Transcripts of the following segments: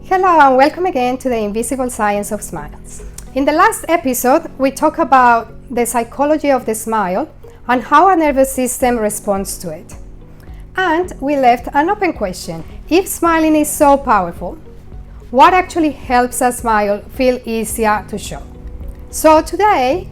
Hello and welcome again to the Invisible Science of Smiles. In the last episode, we talked about the psychology of the smile and how our nervous system responds to it. And we left an open question. If smiling is so powerful, what actually helps a smile feel easier to show? So today,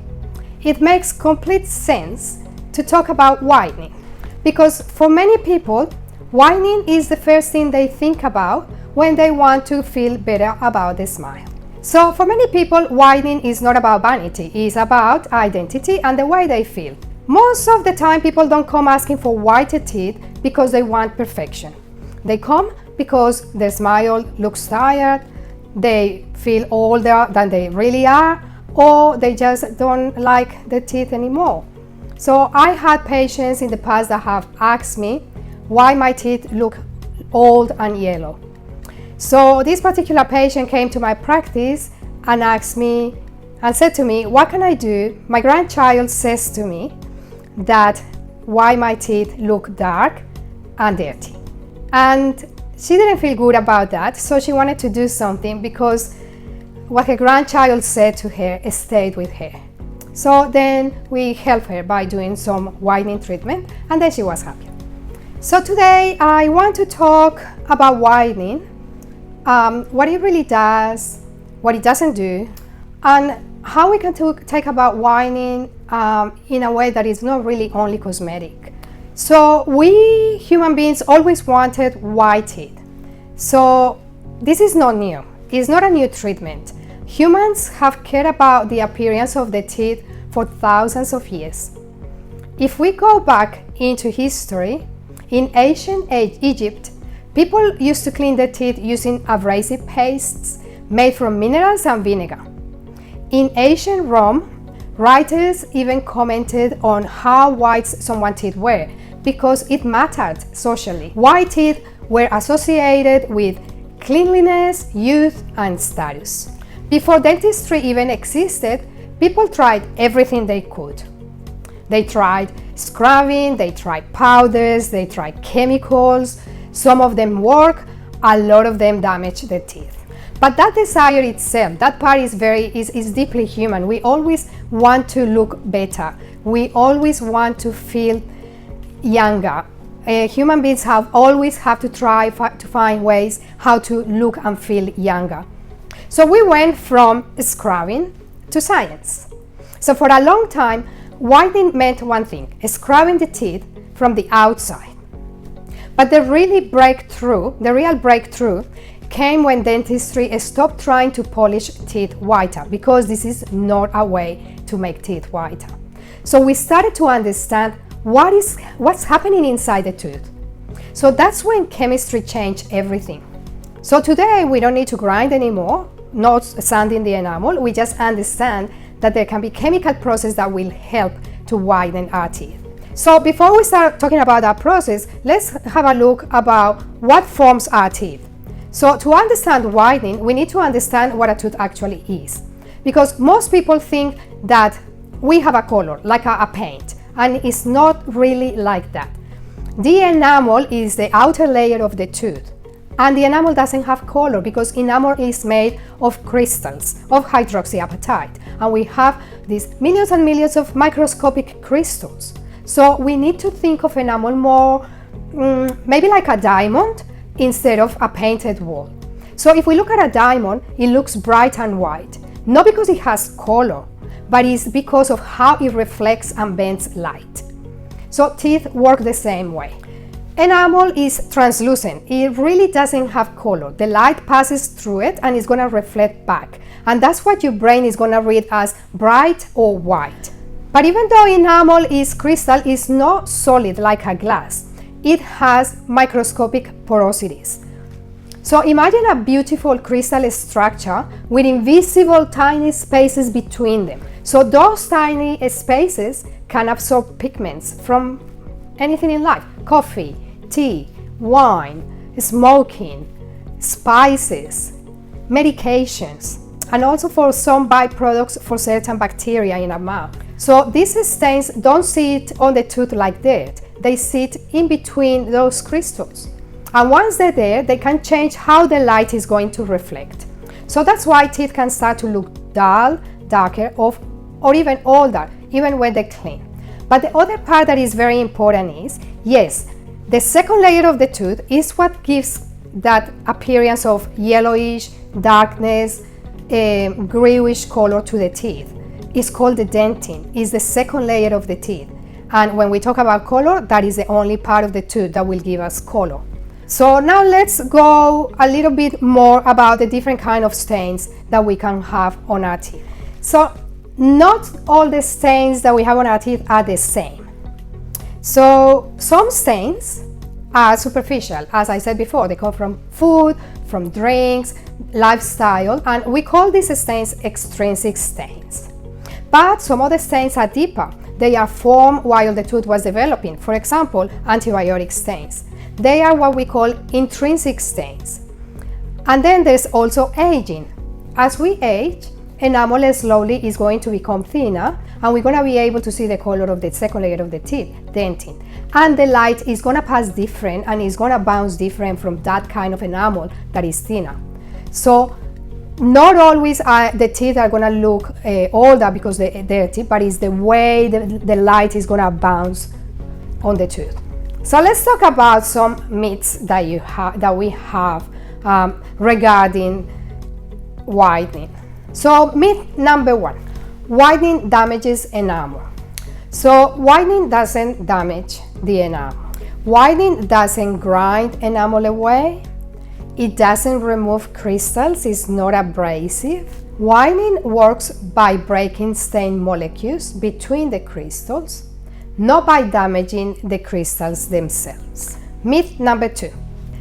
it makes complete sense to talk about whitening. Because for many people, whitening is the first thing they think about when they want to feel better about the smile. So for many people, whitening is not about vanity, it's about identity and the way they feel. Most of the time, people don't come asking for whiter teeth because they want perfection. They come because their smile looks tired, they feel older than they really are, or they just don't like the teeth anymore. So I had patients in the past that have asked me why my teeth look old and yellow. So this particular patient came to my practice and asked me and said to me, what can I do? My grandchild says to me that why my teeth look dark and dirty. And she didn't feel good about that, so she wanted to do something because what her grandchild said to her stayed with her. So then we helped her by doing some whitening treatment, and then she was happy. So today I want to talk about whitening, what it really does, what it doesn't do, and how we can take about whitening in a way that is not really only cosmetic. So we human beings always wanted white teeth. So this is not new. It's not a new treatment. Humans have cared about the appearance of the teeth for thousands of years. If we go back into history, in ancient Egypt, people used to clean their teeth using abrasive pastes made from minerals and vinegar. In ancient Rome, writers even commented on how white someone's teeth were because it mattered socially. White teeth were associated with cleanliness, youth, and status. Before dentistry even existed, people tried everything they could. They tried scrubbing, they tried powders, they tried chemicals. Some of them work, a lot of them damage the teeth. But that desire itself, that part is deeply human. We always want to look better. We always want to feel younger. Human beings always have to try to find ways how to look and feel younger. So we went from scrubbing to science. So for a long time, whitening meant one thing, scrubbing the teeth from the outside. But the real breakthrough came when dentistry stopped trying to polish teeth whiter, because this is not a way to make teeth whiter. So we started to understand what's happening inside the tooth. So that's when chemistry changed everything. So today we don't need to grind anymore, not sanding the enamel. We just understand that there can be chemical process that will help to whiten our teeth. So before we start talking about that process, let's have a look about what forms our teeth. So to understand whitening, we need to understand what a tooth actually is. Because most people think that we have a color, like a paint, and it's not really like that. The enamel is the outer layer of the tooth. And the enamel doesn't have color because enamel is made of crystals of hydroxyapatite. And we have these millions and millions of microscopic crystals. So we need to think of enamel more maybe like a diamond instead of a painted wall. So if we look at a diamond, it looks bright and white. Not because it has color, but it's because of how it reflects and bends light. So teeth work the same way. Enamel is translucent. It really doesn't have color. The light passes through it and it's going to reflect back. And that's what your brain is going to read as bright or white. But even though enamel is crystal, it's not solid like a glass. It has microscopic porosities. So imagine a beautiful crystal structure with invisible tiny spaces between them. So those tiny spaces can absorb pigments from anything in life: coffee, tea, wine, smoking, spices, medications, and also for some byproducts for certain bacteria in our mouth. So these stains don't sit on the tooth like that. They sit in between those crystals. And once they're there, they can change how the light is going to reflect. So that's why teeth can start to look dull, darker, or even older, even when they're clean. But the other part that is very important is, yes, the second layer of the tooth is what gives that appearance of yellowish, darkness, grayish color to the teeth. It's called the dentin. It's the second layer of the teeth. And when we talk about color, that is the only part of the tooth that will give us color. So now let's go a little bit more about the different kind of stains that we can have on our teeth. So not all the stains that we have on our teeth are the same. So some stains are superficial. As I said before, they come from food, from drinks, lifestyle, and we call these stains extrinsic stains. But some other stains are deeper. They are formed while the tooth was developing. For example, antibiotic stains. They are what we call intrinsic stains. And then there's also aging. As we age, enamel slowly is going to become thinner, and we're going to be able to see the color of the second layer of the teeth, dentin. And the light is going to pass different, and it's going to bounce different from that kind of enamel that is thinner. So not always the teeth are going to look older because they're dirty, but it's the way the light is going to bounce on the tooth. So let's talk about some myths that we have regarding whitening. So myth number 1, whitening damages enamel. So whitening doesn't damage the enamel. Whitening doesn't grind enamel away. It doesn't remove crystals. It's not abrasive. Whitening works by breaking stain molecules between the crystals, not by damaging the crystals themselves. Myth number 2,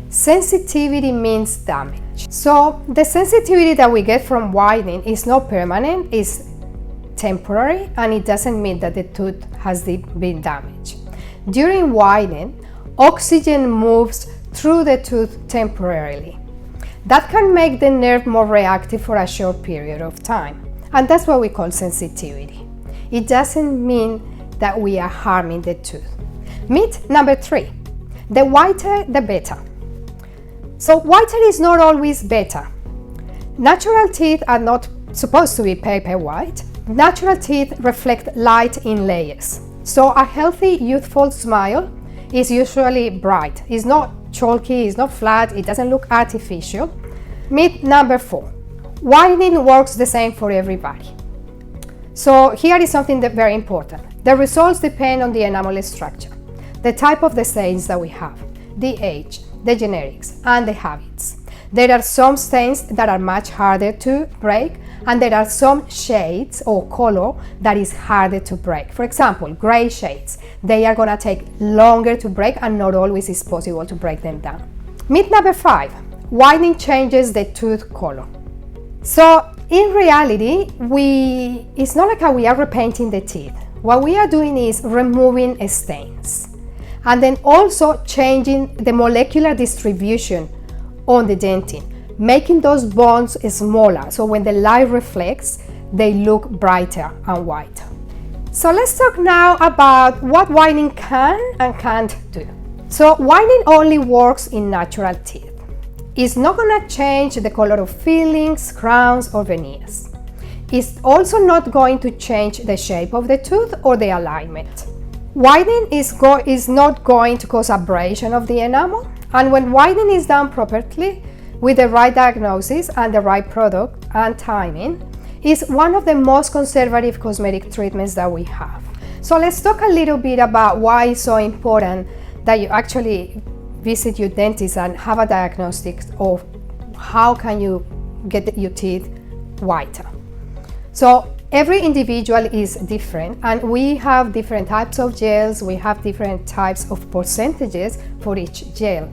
sensitivity means damage. So the sensitivity that we get from whitening is not permanent, it's temporary, and it doesn't mean that the tooth has been damaged. During whitening, oxygen moves through the tooth temporarily. That can make the nerve more reactive for a short period of time, and that's what we call sensitivity. It doesn't mean that we are harming the tooth. Myth number 3, the whiter the better. So whiter is not always better. Natural teeth are not supposed to be paper white. Natural teeth reflect light in layers. So a healthy, youthful smile is usually bright. It's not chalky, it's not flat, it doesn't look artificial. Myth number 4, whitening works the same for everybody. So here is something that's very important. The results depend on the enamel structure, the type of the stains that we have, the age, the genetics, and the habits. There are some stains that are much harder to break, and there are some shades or color that is harder to break. For example, gray shades, they are gonna take longer to break, and not always is possible to break them down. Myth number 5, whitening changes the tooth color. So in reality, it's not like we are repainting the teeth. What we are doing is removing stains, and then also changing the molecular distribution on the dentin, making those bones smaller, so when the light reflects, they look brighter and whiter. So let's talk now about what whitening can and can't do. So whitening only works in natural teeth. It's not going to change the color of fillings, crowns, or veneers. It's also not going to change the shape of the tooth or the alignment. Whitening is not going to cause abrasion of the enamel, and when whitening is done properly, with the right diagnosis and the right product and timing, is one of the most conservative cosmetic treatments that we have. So let's talk a little bit about why it's so important that you actually visit your dentist and have a diagnostic of how can you get your teeth whiter. So every individual is different, and we have different types of gels, we have different types of percentages for each gel.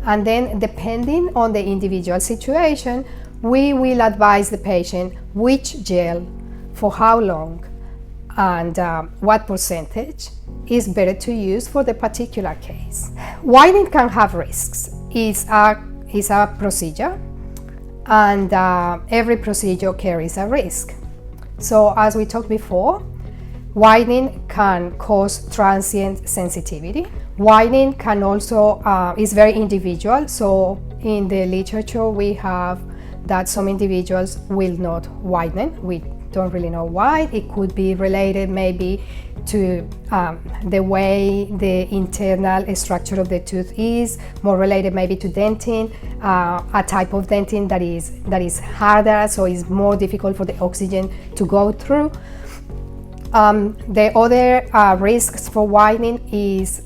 And then depending on the individual situation, we will advise the patient which gel, for how long, and what percentage is better to use for the particular case. Whitening can have risks. It's a procedure, and every procedure carries a risk. So as we talked before, whitening can cause transient sensitivity, Whitening can also is very individual. So in the literature we have that some individuals will not whiten. We don't really know why. It could be related maybe to the way the internal structure of the tooth is, more related maybe to dentin, a type of dentin that is harder, so it's more difficult for the oxygen to go through. The other risks for whitening is,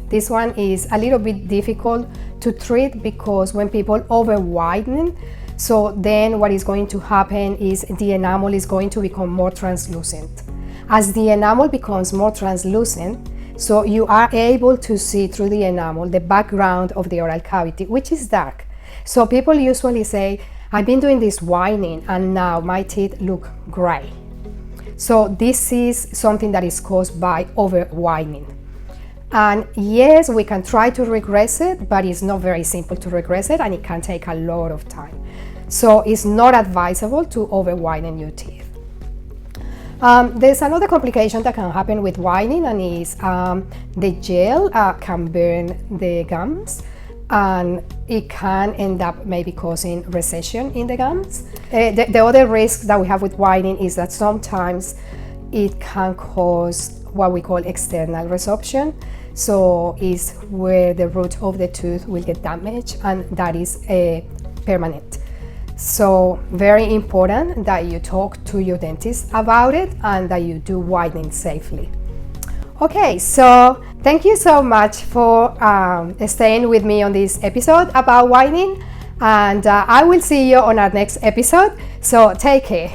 this one is a little bit difficult to treat, because when people over whiten, so then what is going to happen is the enamel is going to become more translucent. As the enamel becomes more translucent, so you are able to see through the enamel the background of the oral cavity, which is dark. So people usually say, I've been doing this whitening and now my teeth look gray. So this is something that is caused by over whitening. And yes, we can try to regress it, but it's not very simple to regress it, and it can take a lot of time. So it's not advisable to over whiten your teeth. There's another complication that can happen with whitening, and is the gel can burn the gums, and it can end up maybe causing recession in the gums. The other risk that we have with whitening is that sometimes it can cause what we call external resorption. So is where the root of the tooth will get damaged, and that is permanent. So very important that you talk to your dentist about it and that you do whitening safely. Okay, so thank you so much for staying with me on this episode about whitening, and I will see you on our next episode. So take care.